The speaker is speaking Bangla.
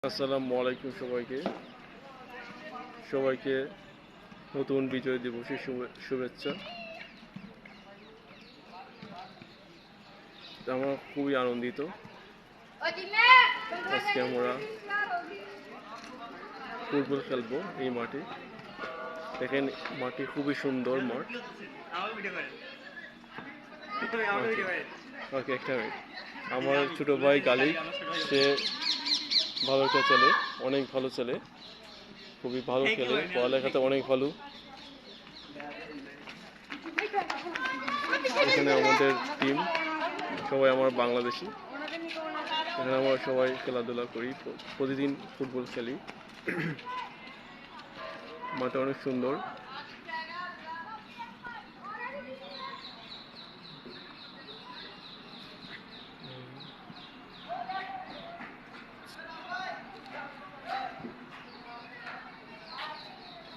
আসসালামু আলাইকুম সবাইকে নতুন বিজয় দিবসের শুভেচ্ছা। আমরা খুবই আনন্দিত। আজকে আমরা ফুটবল খেলবো এই মাঠে। দেখেন মাটি খুবই সুন্দর মাঠ। আমার ছোট ভাই গালি, সে ভালো ছেলে, অনেক ভালো ছেলে, খুবই ভালো খেলে, পড়ালেখাতে অনেক ভালো। এখানে আমাদের টিম সবাই আমার বাংলাদেশি। এখানে আমরা সবাই খেলাধুলা করি, প্রতিদিন ফুটবল খেলি। মাঠটা অনেক সুন্দর।